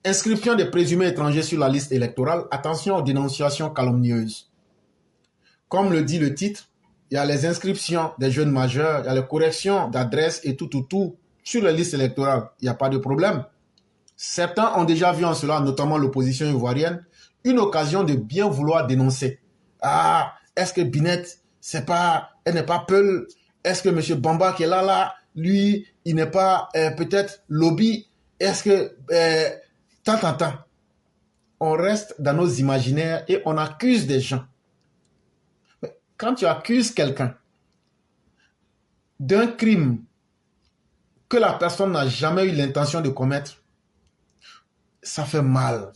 Inscription des présumés étrangers sur la liste électorale. Attention aux dénonciations calomnieuses. Comme le dit le titre, il y a les inscriptions des jeunes majeurs, il y a les corrections d'adresse et tout sur la liste électorale. Il n'y a pas de problème. Certains ont déjà vu en cela, notamment l'opposition ivoirienne, une occasion de bien vouloir dénoncer. Ah, est-ce que Binet, elle n'est pas Peul? Est-ce que M. Bamba qui est là, lui, il n'est pas peut-être lobby? Est-ce que... tant. On reste dans nos imaginaires et on accuse des gens. Mais quand tu accuses quelqu'un d'un crime que la personne n'a jamais eu l'intention de commettre, ça fait mal.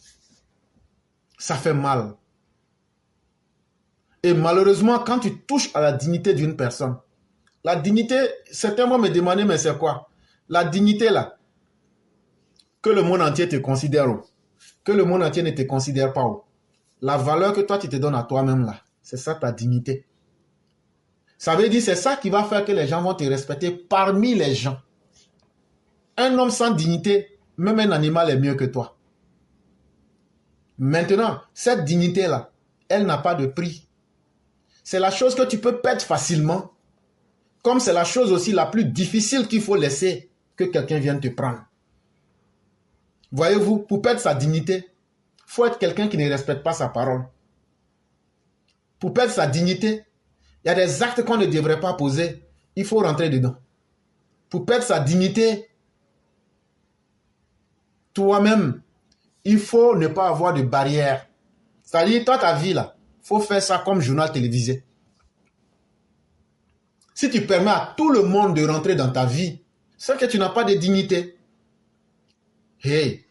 Ça fait mal. Et malheureusement, quand tu touches à la dignité d'une personne, la dignité, certains vont me demander, mais c'est quoi? La dignité là, que le monde entier te considère, que le monde entier ne te considère pas. La valeur que toi tu te donnes à toi-même là, c'est ça ta dignité. Ça veut dire c'est ça qui va faire que les gens vont te respecter parmi les gens. Un homme sans dignité, même un animal est mieux que toi. Maintenant, cette dignité-là, elle n'a pas de prix. C'est la chose que tu peux perdre facilement, comme c'est la chose aussi la plus difficile qu'il faut laisser que quelqu'un vienne te prendre. Voyez-vous, pour perdre sa dignité, il faut être quelqu'un qui ne respecte pas sa parole. Pour perdre sa dignité, il y a des actes qu'on ne devrait pas poser. Il faut rentrer dedans. Pour perdre sa dignité, toi-même, il faut ne pas avoir de barrière. C'est-à-dire, toi, ta vie, là, il faut faire ça comme journal télévisé. Si tu permets à tout le monde de rentrer dans ta vie, c'est que tu n'as pas de dignité. Hey,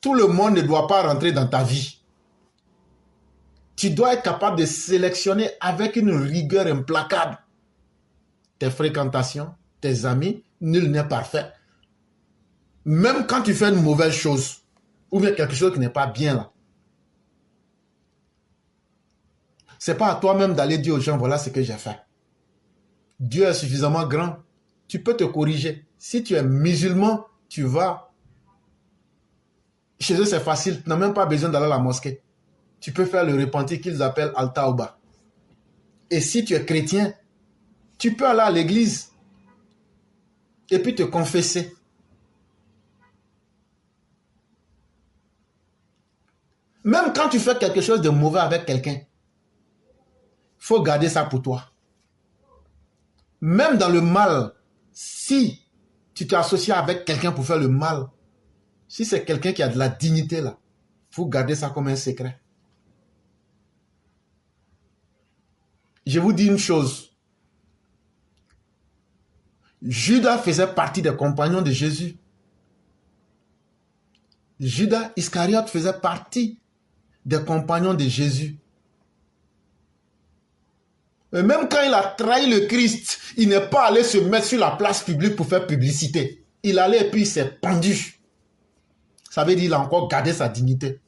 tout le monde ne doit pas rentrer dans ta vie. Tu dois être capable de sélectionner avec une rigueur implacable tes fréquentations, tes amis. Nul n'est parfait. Même quand tu fais une mauvaise chose, ou bien quelque chose qui n'est pas bien là, c'est pas à toi-même d'aller dire aux gens, voilà ce que j'ai fait. Dieu est suffisamment grand. Tu peux te corriger. Si tu es musulman, tu vas. Chez eux, c'est facile. Tu n'as même pas besoin d'aller à la mosquée. Tu peux faire le repentir qu'ils appellent Al-Tawba. Et si tu es chrétien, tu peux aller à l'église et puis te confesser. Même quand tu fais quelque chose de mauvais avec quelqu'un, il faut garder ça pour toi. Même dans le mal, si tu t'es associé avec quelqu'un pour faire le mal, si c'est quelqu'un qui a de la dignité là, il faut garder ça comme un secret. Je vous dis une chose. Judas faisait partie des compagnons de Jésus. Judas Iscariote faisait partie des compagnons de Jésus. Et même quand il a trahi le Christ, il n'est pas allé se mettre sur la place publique pour faire publicité. Il allait et puis il s'est pendu. Ça veut dire qu'il a encore gardé sa dignité.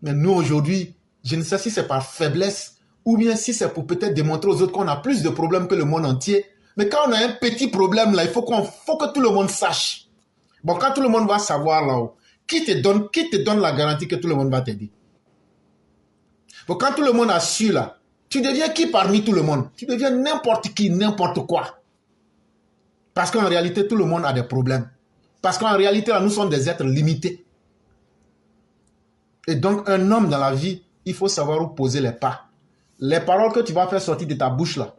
Mais nous aujourd'hui, je ne sais si c'est par faiblesse ou bien si c'est pour peut-être démontrer aux autres qu'on a plus de problèmes que le monde entier. Mais quand on a un petit problème là, il faut que tout le monde sache. Bon, quand tout le monde va savoir là-haut, qui te donne la garantie que tout le monde va t'aider? Bon, quand tout le monde a su là, tu deviens qui parmi tout le monde? Tu deviens n'importe qui, n'importe quoi. Parce qu'en réalité, tout le monde a des problèmes. Parce qu'en réalité, là, nous sommes des êtres limités. Et donc, un homme dans la vie, il faut savoir où poser les pas. Les paroles que tu vas faire sortir de ta bouche là,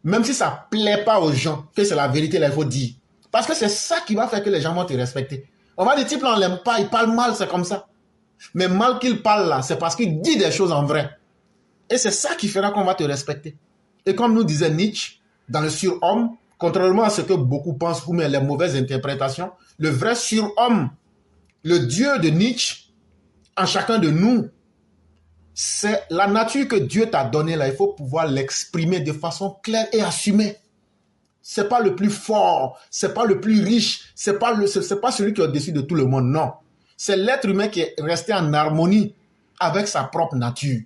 même si ça ne plaît pas aux gens, que c'est la vérité là, il faut dire. Parce que c'est ça qui va faire que les gens vont te respecter. On va dire, type là, on ne l'aime pas, il parle mal, c'est comme ça. Mais mal qu'il parle là, c'est parce qu'il dit des choses en vrai. Et c'est ça qui fera qu'on va te respecter. Et comme nous disait Nietzsche, dans le surhomme, contrairement à ce que beaucoup pensent, ou même les mauvaises interprétations, le vrai surhomme, le Dieu de Nietzsche, en chacun de nous, c'est la nature que Dieu t'a donnée là. Il faut pouvoir l'exprimer de façon claire et assumée. C'est pas le plus fort, c'est pas le plus riche, c'est pas celui qui est au-dessus de tout le monde, non. C'est l'être humain qui est resté en harmonie avec sa propre nature.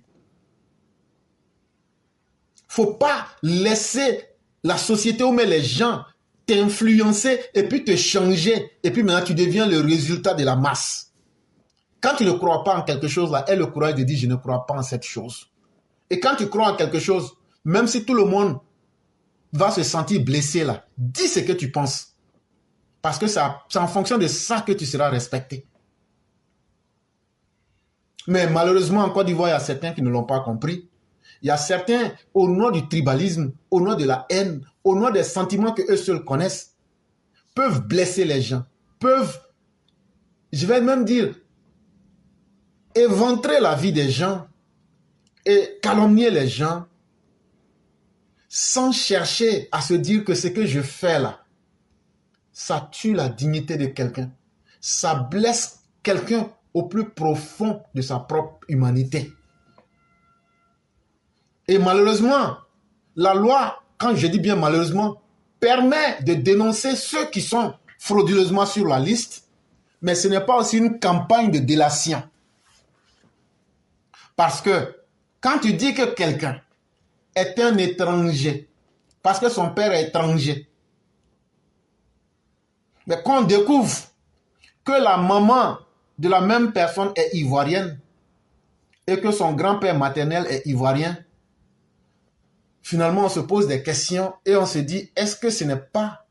Faut pas laisser la société ou même les gens t'influencer et puis te changer. Et puis maintenant, tu deviens le résultat de la masse. Quand tu ne crois pas en quelque chose, là, aie le courage de dire, je ne crois pas en cette chose. Et quand tu crois en quelque chose, même si tout le monde va se sentir blessé, là, dis ce que tu penses. Parce que c'est en fonction de ça que tu seras respecté. Mais malheureusement, en Côte d'Ivoire, il y a certains qui ne l'ont pas compris. Il y a certains, au nom du tribalisme, au nom de la haine, au nom des sentiments qu'eux seuls connaissent, peuvent blesser les gens, peuvent, je vais même dire, éventrer la vie des gens et calomnier les gens sans chercher à se dire que ce que je fais là, ça tue la dignité de quelqu'un. Ça blesse quelqu'un au plus profond de sa propre humanité. Et malheureusement, la loi, quand je dis bien malheureusement, permet de dénoncer ceux qui sont frauduleusement sur la liste, mais ce n'est pas aussi une campagne de délation. Parce que quand tu dis que quelqu'un est un étranger, parce que son père est étranger, mais qu'on découvre que la maman de la même personne est ivoirienne et que son grand-père maternel est ivoirien, finalement on se pose des questions et on se dit, est-ce que ce n'est pas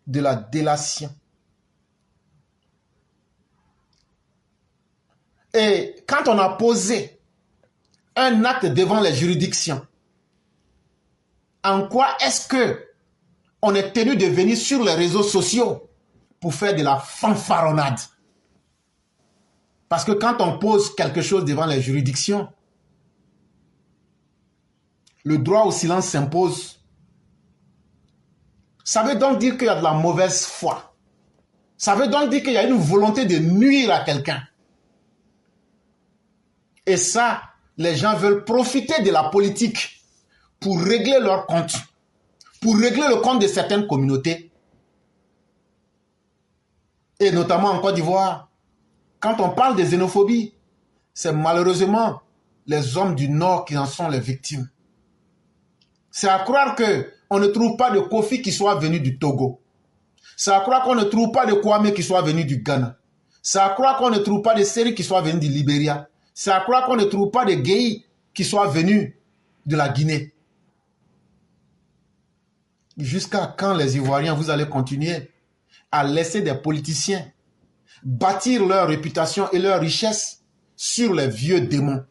de la délation? Et quand on a posé un acte devant les juridictions, en quoi est-ce que on est tenu de venir sur les réseaux sociaux pour faire de la fanfaronnade? Parce que quand on pose quelque chose devant les juridictions, le droit au silence s'impose. Ça veut donc dire qu'il y a de la mauvaise foi. Ça veut donc dire qu'il y a une volonté de nuire à quelqu'un. Et ça, les gens veulent profiter de la politique pour régler leur compte, pour régler le compte de certaines communautés. Et notamment en Côte d'Ivoire, quand on parle de xénophobie, c'est malheureusement les hommes du Nord qui en sont les victimes. C'est à croire qu'on ne trouve pas de Kofi qui soit venu du Togo. C'est à croire qu'on ne trouve pas de Kwame qui soit venu du Ghana. C'est à croire qu'on ne trouve pas de Seri qui soit venu du Libéria. C'est à croire qu'on ne trouve pas de Guéhi qui soit venu de la Guinée. Jusqu'à quand les Ivoiriens, vous allez continuer à laisser des politiciens bâtir leur réputation et leur richesse sur les vieux démons?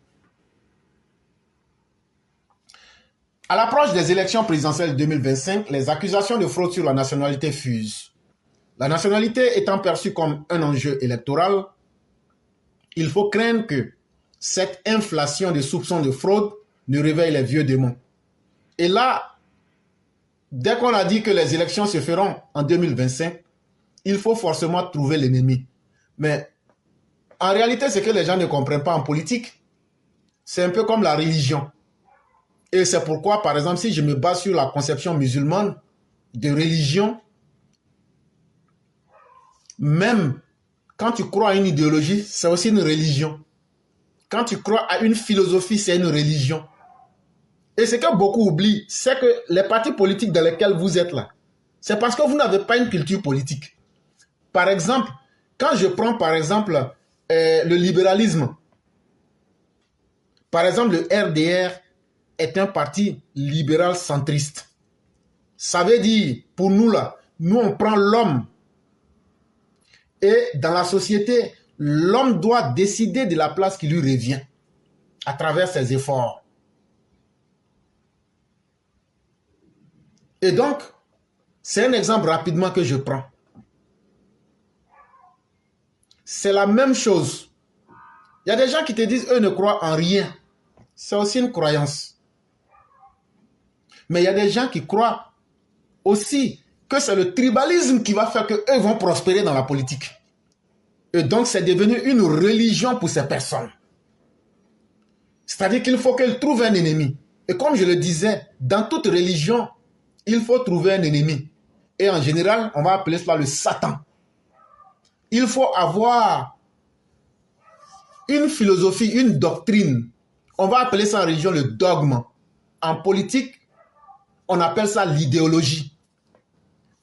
À l'approche des élections présidentielles 2025, les accusations de fraude sur la nationalité fusent. La nationalité étant perçue comme un enjeu électoral, il faut craindre que cette inflation de soupçons de fraude ne réveille les vieux démons. Et là, dès qu'on a dit que les élections se feront en 2025, il faut forcément trouver l'ennemi. Mais en réalité, ce que les gens ne comprennent pas en politique, c'est un peu comme la religion. Et c'est pourquoi, par exemple, si je me base sur la conception musulmane de religion, même quand tu crois à une idéologie, c'est aussi une religion. Quand tu crois à une philosophie, c'est une religion. Et ce que beaucoup oublient, c'est que les partis politiques dans lesquels vous êtes là, c'est parce que vous n'avez pas une culture politique. Par exemple, quand je prends par exemple le libéralisme, par exemple le RDR est un parti libéral centriste. Ça veut dire, pour nous là, nous on prend l'homme. Et dans la société, l'homme doit décider de la place qui lui revient à travers ses efforts. Et donc, c'est un exemple rapidement que je prends. C'est la même chose. Il y a des gens qui te disent, eux ne croient en rien. C'est aussi une croyance. Mais il y a des gens qui croient aussi que c'est le tribalisme qui va faire qu'eux vont prospérer dans la politique. Et donc, c'est devenu une religion pour ces personnes. C'est-à-dire qu'il faut qu'elles trouvent un ennemi. Et comme je le disais, dans toute religion, il faut trouver un ennemi. Et en général, on va appeler cela le Satan. Il faut avoir une philosophie, une doctrine. On va appeler ça en religion le dogme. En politique, on appelle ça l'idéologie.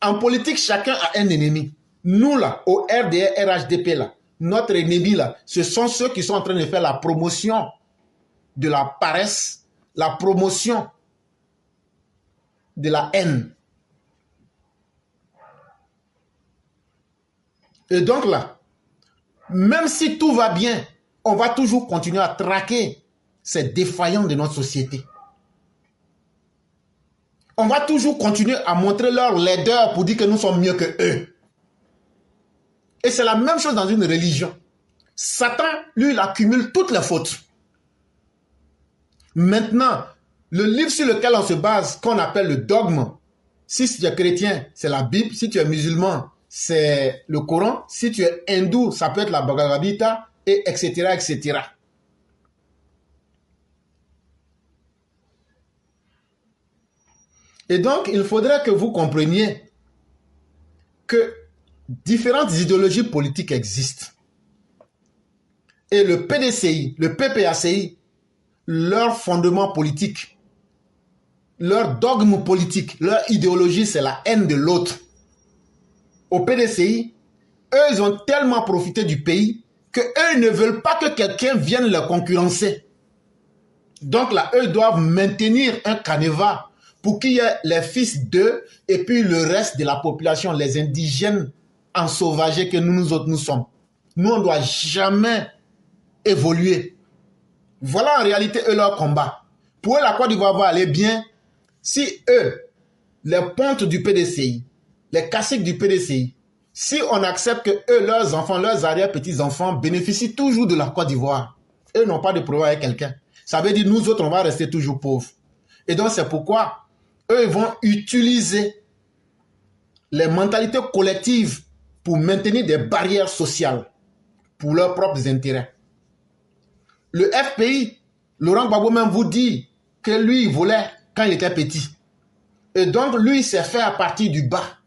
En politique, chacun a un ennemi. Nous, là, au RDR, RHDP, là, notre ennemi, là, ce sont ceux qui sont en train de faire la promotion de la paresse, la promotion de la haine. Et donc là, même si tout va bien, on va toujours continuer à traquer ces défaillants de notre société. On va toujours continuer à montrer leur laideur pour dire que nous sommes mieux que eux. Et c'est la même chose dans une religion. Satan, lui, il accumule toutes les fautes. Maintenant, le livre sur lequel on se base, qu'on appelle le dogme, si tu es chrétien, c'est la Bible. Si tu es musulman, c'est le Coran. Si tu es hindou, ça peut être la Bhagavad Gita, et etc., etc. Et donc, il faudrait que vous compreniez que différentes idéologies politiques existent. Et le PDCI, le PPACI, leur fondement politique, leur dogme politique, leur idéologie, c'est la haine de l'autre. Au PDCI, eux, ils ont tellement profité du pays qu'eux ne veulent pas que quelqu'un vienne les concurrencer. Donc là, eux doivent maintenir un canevas pour qu'il y ait les fils d'eux et puis le reste de la population, les indigènes ensauvagés que nous autres nous sommes. Nous, on ne doit jamais évoluer. Voilà en réalité eux leur combat. Pour eux, la Côte d'Ivoire va aller bien si eux, les pontes du PDCI, les caciques du PDCI, si on accepte que eux, leurs enfants, leurs arrière-petits-enfants bénéficient toujours de la Côte d'Ivoire. Eux n'ont pas de problème avec quelqu'un. Ça veut dire nous autres, on va rester toujours pauvres. Et donc c'est pourquoi eux ils vont utiliser les mentalités collectives pour maintenir des barrières sociales pour leurs propres intérêts. Le FPI, Laurent Gbagbo même vous dit que lui, il volait quand il était petit. Et donc, lui, il s'est fait à partir du bas.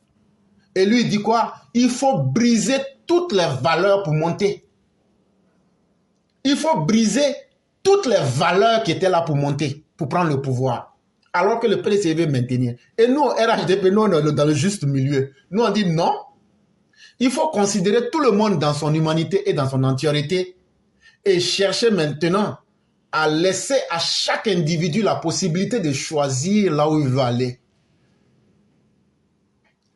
Et lui, il dit quoi? Il faut briser toutes les valeurs pour monter. Il faut briser toutes les valeurs qui étaient là pour monter, pour prendre le pouvoir. Alors que le PDC veut maintenir. Et nous, au RHDP, nous, on est dans le juste milieu. Nous, on dit non. Il faut considérer tout le monde dans son humanité et dans son entièreté et chercher maintenant à laisser à chaque individu la possibilité de choisir là où il veut aller.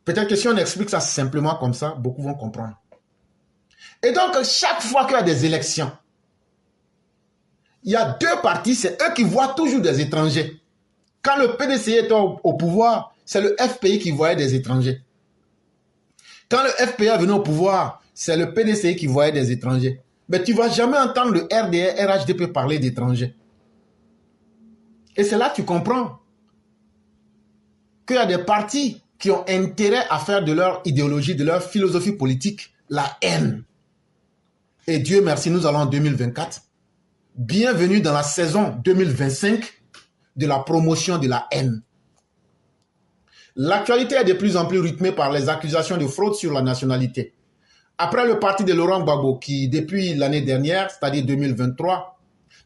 Peut-être que si on explique ça simplement comme ça, beaucoup vont comprendre. Et donc, chaque fois qu'il y a des élections, il y a deux partis, c'est eux qui voient toujours des étrangers. Quand le PDC était au pouvoir, c'est le FPI qui voyait des étrangers. Quand le FPI est venu au pouvoir, c'est le PDCI qui voyait des étrangers. Mais tu ne vas jamais entendre le RDR, RHDP parler d'étrangers. Et c'est là que tu comprends qu'il y a des partis qui ont intérêt à faire de leur idéologie, de leur philosophie politique, la haine. Et Dieu merci, nous allons en 2024. Bienvenue dans la saison 2025 de la promotion de la haine. L'actualité est de plus en plus rythmée par les accusations de fraude sur la nationalité. Après le parti de Laurent Gbagbo qui, depuis l'année dernière, c'est-à-dire 2023,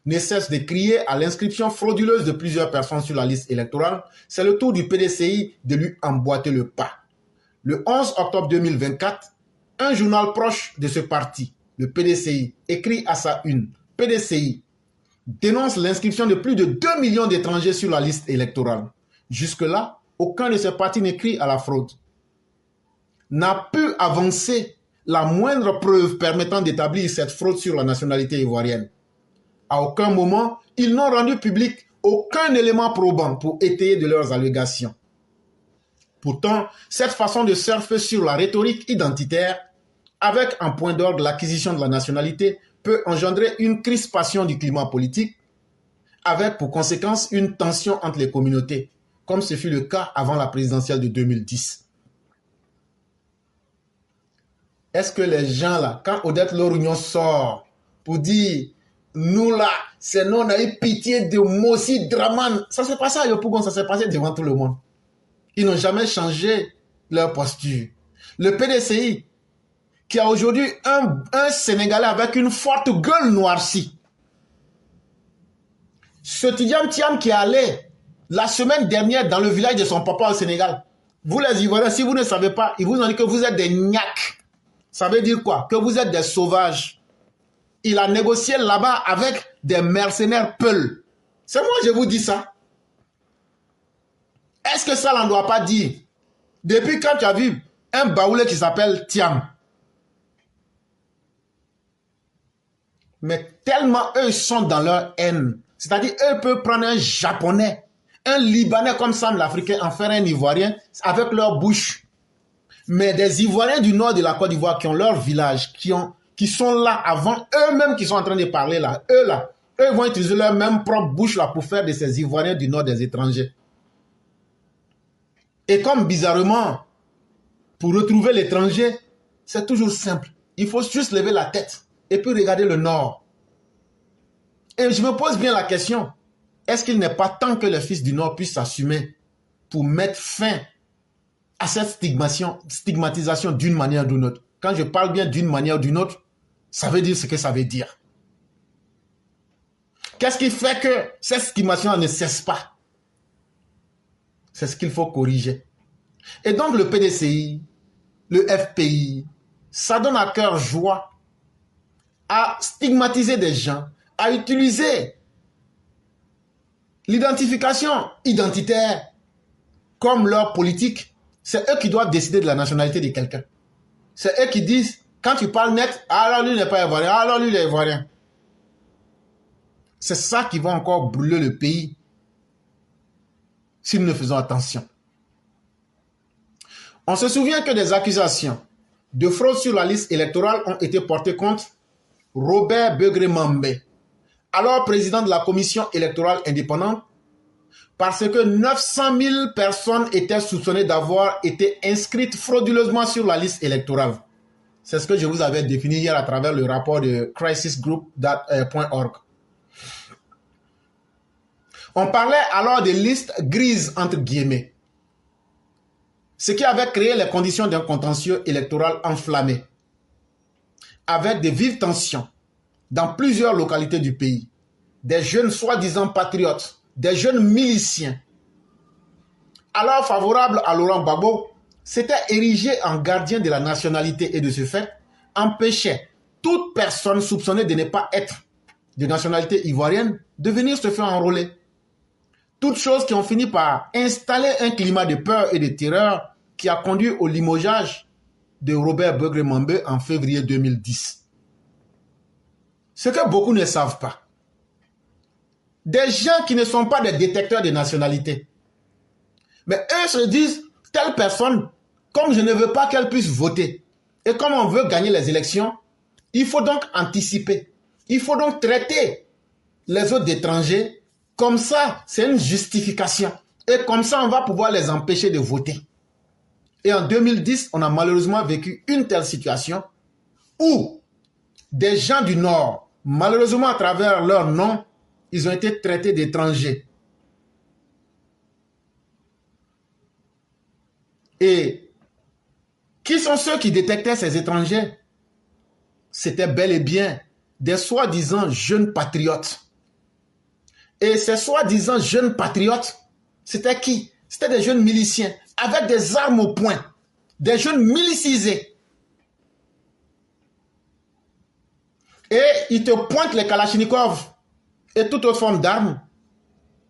ne cesse de crier à l'inscription frauduleuse de plusieurs personnes sur la liste électorale, c'est le tour du PDCI de lui emboîter le pas. Le 11 octobre 2024, un journal proche de ce parti, le PDCI, écrit à sa une, PDCI dénonce l'inscription de plus de 2 millions d'étrangers sur la liste électorale. Jusque-là, aucun de ces partis n'écrit à la fraude. N'a pu avancer la moindre preuve permettant d'établir cette fraude sur la nationalité ivoirienne. À aucun moment, ils n'ont rendu public aucun élément probant pour étayer de leurs allégations. Pourtant, cette façon de surfer sur la rhétorique identitaire, avec en point d'ordre l'acquisition de la nationalité, peut engendrer une crispation du climat politique, avec pour conséquence une tension entre les communautés, comme ce fut le cas avant la présidentielle de 2010. Est-ce que les gens là, quand Odette Lorugnon sort pour dire nous là, c'est nous, on a eu pitié de Mossi Draman, ça s'est passé à Yopougon, ça s'est passé devant tout le monde. Ils n'ont jamais changé leur posture. Le PDCI, qui a aujourd'hui un Sénégalais avec une forte gueule noircie. Ce Tidiane Thiam qui est allé la semaine dernière dans le village de son papa au Sénégal Vous les Ivoiriens, si vous ne savez pas, ils vous ont dit que vous êtes des gnaks. Ça veut dire quoi? Que vous êtes des sauvages. Il a négocié là-bas avec des mercenaires Peuls. C'est moi, je vous dis ça. Est-ce que ça, on ne doit pas dire? Depuis quand tu as vu un baoulé qui s'appelle Thiam? Mais tellement eux sont dans leur haine. C'est-à-dire, eux peuvent prendre un Japonais, un Libanais comme Sam l'Africain, en faire un Ivoirien avec leur bouche. Mais des Ivoiriens du nord de la Côte d'Ivoire qui ont leur village, qui sont là avant eux-mêmes qui sont en train de parler là, eux vont utiliser leur même propre bouche là pour faire de ces Ivoiriens du nord des étrangers. Et comme bizarrement, pour retrouver l'étranger, c'est toujours simple. Il faut juste lever la tête et puis regarder le nord. Et je me pose bien la question, est-ce qu'il n'est pas temps que les fils du nord puissent s'assumer pour mettre fin à cette stigmatisation d'une manière ou d'une autre? Quand je parle bien d'une manière ou d'une autre, ça veut dire ce que ça veut dire. Qu'est-ce qui fait que cette stigmatisation ne cesse pas? C'est ce qu'il faut corriger. Et donc le PDCI, le FPI, ça donne à cœur joie à stigmatiser des gens, à utiliser l'identification identitaire comme leur politique. C'est eux qui doivent décider de la nationalité de quelqu'un. C'est eux qui disent, quand tu parles net, alors lui n'est pas ivoirien, alors lui il est ivoirien. C'est ça qui va encore brûler le pays si nous ne faisons attention. On se souvient que des accusations de fraude sur la liste électorale ont été portées contre Robert Begré-Mambé, alors président de la commission électorale indépendante, parce que 900 000 personnes étaient soupçonnées d'avoir été inscrites frauduleusement sur la liste électorale. C'est ce que je vous avais défini hier à travers le rapport de crisisgroup.org. On parlait alors de listes grises entre guillemets, ce qui avait créé les conditions d'un contentieux électoral enflammé, avec de vives tensions dans plusieurs localités du pays. Des jeunes soi-disant patriotes, des jeunes miliciens, alors favorables à Laurent Gbagbo, s'étaient érigés en gardiens de la nationalité et de ce fait, empêchaient toute personne soupçonnée de ne pas être de nationalité ivoirienne de venir se faire enrôler. Toutes choses qui ont fini par installer un climat de peur et de terreur qui a conduit au limogeage de Robert Begré-Mambé en février 2010. Ce que beaucoup ne savent pas, des gens qui ne sont pas des détecteurs de nationalité, mais eux se disent, telle personne, comme je ne veux pas qu'elle puisse voter, et comme on veut gagner les élections, il faut donc anticiper, il faut donc traiter les autres étrangers. Comme ça, c'est une justification. Et comme ça, on va pouvoir les empêcher de voter. Et en 2010, on a malheureusement vécu une telle situation où des gens du Nord, malheureusement à travers leur nom, ils ont été traités d'étrangers. Et qui sont ceux qui détectaient ces étrangers? C'était bel et bien des soi-disant jeunes patriotes. Et ces soi-disant jeunes patriotes, c'était qui? C'était des jeunes miliciens avec des armes au poing, des jeunes milicisés. Et ils te pointent les Kalachnikov et toute autre forme d'armes.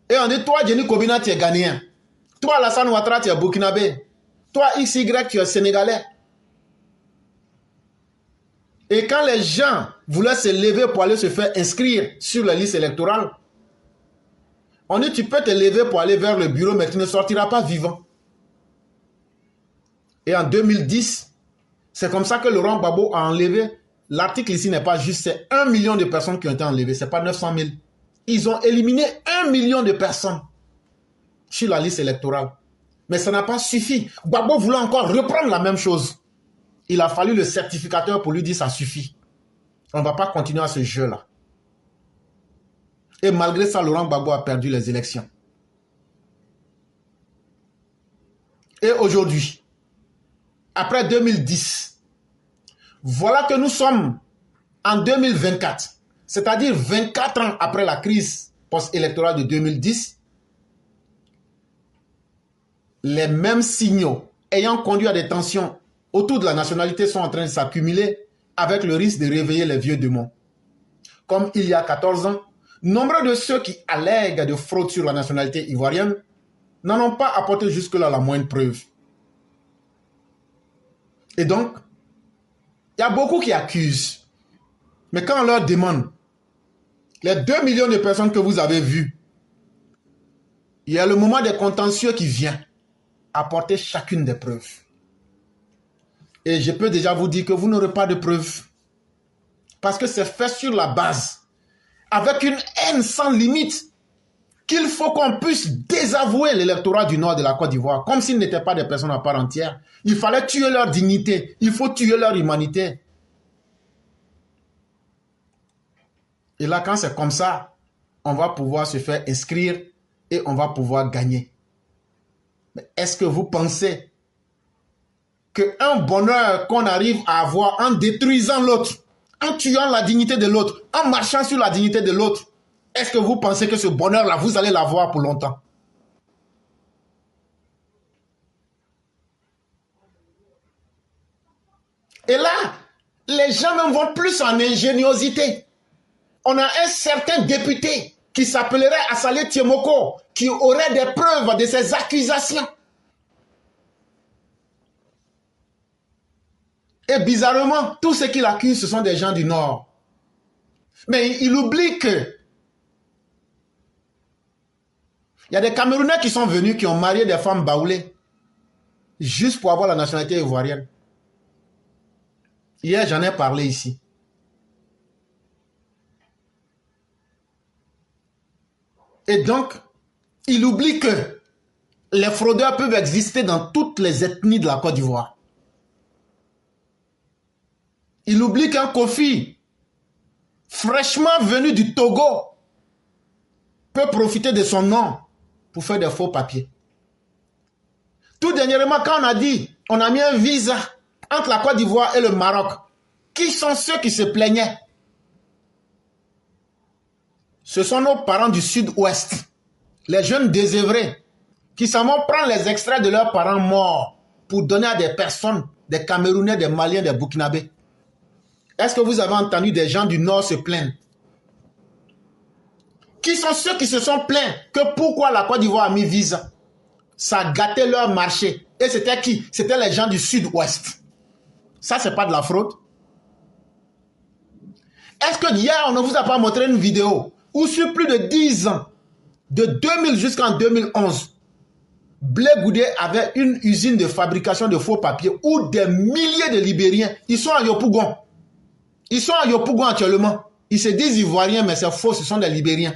Et on dit, toi, Jenny Kobina, tu es ghanéen. Toi, Alassane Ouattara, tu es burkinabé. Toi, XY, tu es sénégalais. Et quand les gens voulaient se lever pour aller se faire inscrire sur la liste électorale, on dit, tu peux te lever pour aller vers le bureau, mais tu ne sortiras pas vivant. Et en 2010, c'est comme ça que Laurent Gbagbo a enlevé. L'article ici n'est pas juste, c'est 1 million de personnes qui ont été enlevées, ce n'est pas 900 000. Ils ont éliminé 1 million de personnes sur la liste électorale. Mais ça n'a pas suffi. Gbagbo voulait encore reprendre la même chose. Il a fallu le certificateur pour lui dire ça suffit. On ne va pas continuer à ce jeu-là. Et malgré ça, Laurent Gbagbo a perdu les élections. Et aujourd'hui, après 2010, voilà que nous sommes en 2024, c'est-à-dire 24 ans après la crise post-électorale de 2010. les mêmes signaux ayant conduit à des tensions autour de la nationalité sont en train de s'accumuler avec le risque de réveiller les vieux démons. Comme il y a 14 ans, nombre de ceux qui allèguent de fraude sur la nationalité ivoirienne n'en ont pas apporté jusque-là la moindre preuve. Et donc, il y a beaucoup qui accusent. Mais quand on leur demande, les 2 millions de personnes que vous avez vues, il y a le moment des contentieux qui vient apporter chacune des preuves. Et je peux déjà vous dire que vous n'aurez pas de preuves. Parce que c'est fait sur la base, avec une haine sans limite, qu'il faut qu'on puisse désavouer l'électorat du nord de la Côte d'Ivoire, comme s'ils n'étaient pas des personnes à part entière. Il fallait tuer leur dignité, il faut tuer leur humanité. Et là, quand c'est comme ça, on va pouvoir se faire inscrire et on va pouvoir gagner. Mais est-ce que vous pensez qu'un bonheur qu'on arrive à avoir en détruisant l'autre, en tuant la dignité de l'autre, en marchant sur la dignité de l'autre, est-ce que vous pensez que ce bonheur-là, vous allez l'avoir pour longtemps? Et là, les gens même vont plus en ingéniosité. On a un certain député qui s'appellerait Assalé Tiemoko, qui aurait des preuves de ces accusations. Et bizarrement, tous ceux qui l'accusent, ce sont des gens du Nord. Mais il oublie que il y a des Camerounais qui sont venus, qui ont marié des femmes baoulées, juste pour avoir la nationalité ivoirienne. Hier, j'en ai parlé ici. Et donc, il oublie que les fraudeurs peuvent exister dans toutes les ethnies de la Côte d'Ivoire. Il oublie qu'un Kofi, fraîchement venu du Togo, peut profiter de son nom pour faire des faux papiers. Tout dernièrement, quand on a dit, on a mis un visa entre la Côte d'Ivoire et le Maroc, qui sont ceux qui se plaignaient? Ce sont nos parents du sud-ouest, les jeunes désœuvrés, qui s'en vont prendre les extraits de leurs parents morts pour donner à des personnes, des Camerounais, des Maliens, des Burkinabés. Est-ce que vous avez entendu des gens du Nord se plaindre? Qui sont ceux qui se sont plaints que pourquoi la Côte d'Ivoire a mis visa? Ça gâtait leur marché. Et c'était qui? C'était les gens du sud-ouest. Ça, c'est pas de la fraude? Est-ce que hier, on ne vous a pas montré une vidéo où sur plus de 10 ans, de 2000 jusqu'en 2011, Blé Goudé avait une usine de fabrication de faux papiers où des milliers de Libériens, ils sont à Yopougon. Ils sont à Yopougon actuellement. Ils se disent Ivoiriens, mais c'est faux, ce sont des Libériens.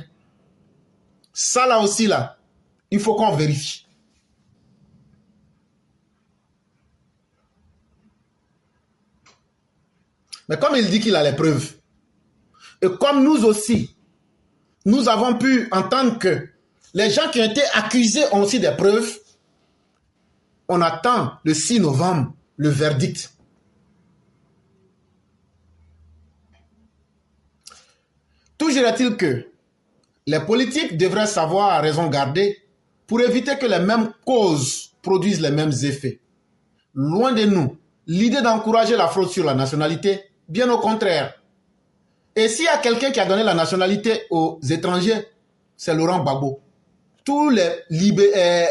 Ça là aussi, là, il faut qu'on vérifie. Mais comme il dit qu'il a les preuves, et comme nous aussi, nous avons pu entendre que les gens qui ont été accusés ont aussi des preuves, on attend le 6 novembre le verdict. Toujours est-il que les politiques devraient savoir à raison garder pour éviter que les mêmes causes produisent les mêmes effets. Loin de nous, l'idée d'encourager la fraude sur la nationalité, bien au contraire. Et s'il y a quelqu'un qui a donné la nationalité aux étrangers, c'est Laurent Gbagbo. Tous les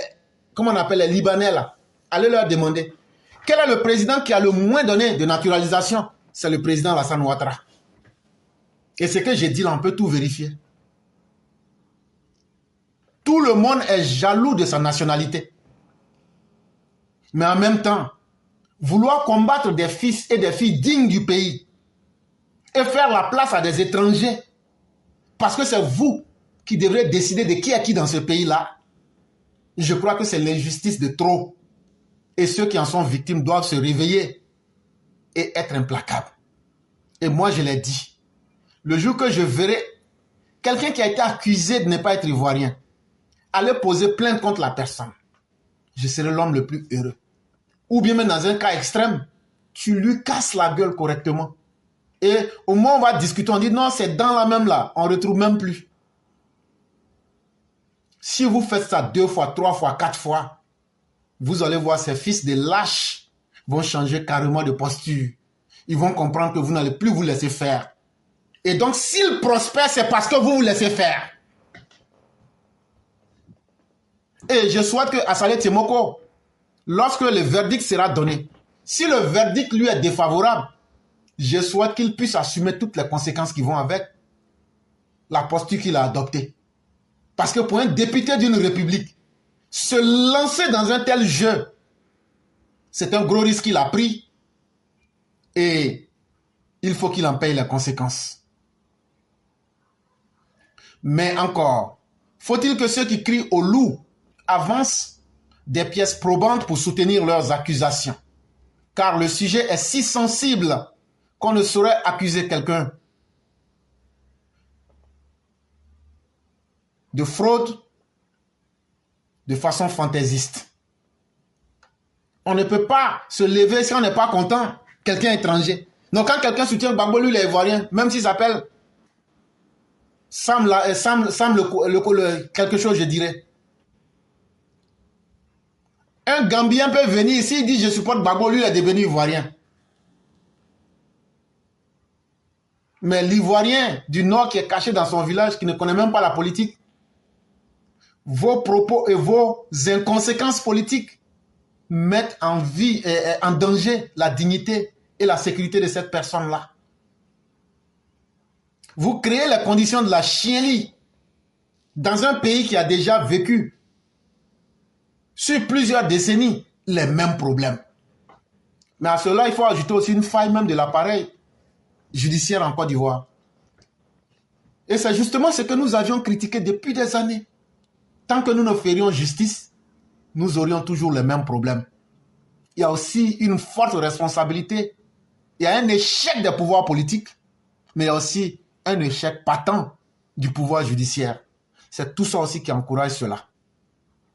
comment on appelle les Libanais là, allez leur demander. Quel est le président qui a le moins donné de naturalisation? C'est le président Alassane Ouattara. Et ce que j'ai dit là, on peut tout vérifier. Tout le monde est jaloux de sa nationalité. Mais en même temps, vouloir combattre des fils et des filles dignes du pays et faire la place à des étrangers, parce que c'est vous qui devrez décider de qui est qui dans ce pays-là, je crois que c'est l'injustice de trop. Et ceux qui en sont victimes doivent se réveiller et être implacables. Et moi, je l'ai dit, le jour que je verrai quelqu'un qui a été accusé de ne pas être ivoirien, aller poser plainte contre la personne, je serai l'homme le plus heureux. Ou bien même dans un cas extrême, tu lui casses la gueule correctement. Et au moins on va discuter, on dit non, c'est dans la même là, on ne retrouve même plus. Si vous faites ça 2 fois, 3 fois, 4 fois, vous allez voir ces fils de lâches vont changer carrément de posture. Ils vont comprendre que vous n'allez plus vous laisser faire. Et donc, s'ils prospèrent, c'est parce que vous vous laissez faire. Et je souhaite que Assalé Temoko, lorsque le verdict sera donné, si le verdict lui est défavorable, je souhaite qu'il puisse assumer toutes les conséquences qui vont avec la posture qu'il a adoptée. Parce que pour un député d'une république, se lancer dans un tel jeu, c'est un gros risque qu'il a pris et il faut qu'il en paye les conséquences. Mais encore, faut-il que ceux qui crient au loup avancent des pièces probantes pour soutenir leurs accusations? Car le sujet est si sensible qu'on ne saurait accuser quelqu'un de fraude de façon fantaisiste. On ne peut pas se lever si on n'est pas content. Quelqu'un étranger. Donc quand quelqu'un soutient Gbagbo, lui, les Ivoiriens, même s'il s'appelle Sam quelque chose, je dirais. Un Gambien peut venir ici, il dit je supporte Gbagbo, lui, il est devenu Ivoirien. Mais l'Ivoirien du Nord qui est caché dans son village, qui ne connaît même pas la politique, vos propos et vos inconséquences politiques mettent en danger la dignité et la sécurité de cette personne-là. Vous créez les conditions de la chienlit dans un pays qui a déjà vécu sur plusieurs décennies les mêmes problèmes. Mais à cela, il faut ajouter aussi une faille même de l'appareil judiciaire en Côte d'Ivoire. Et c'est justement ce que nous avions critiqué depuis des années. Tant que nous ne ferions justice, nous aurions toujours les mêmes problèmes. Il y a aussi une forte responsabilité. Il y a un échec des pouvoirs politiques, mais il y a aussi un échec patent du pouvoir judiciaire. C'est tout ça aussi qui encourage cela.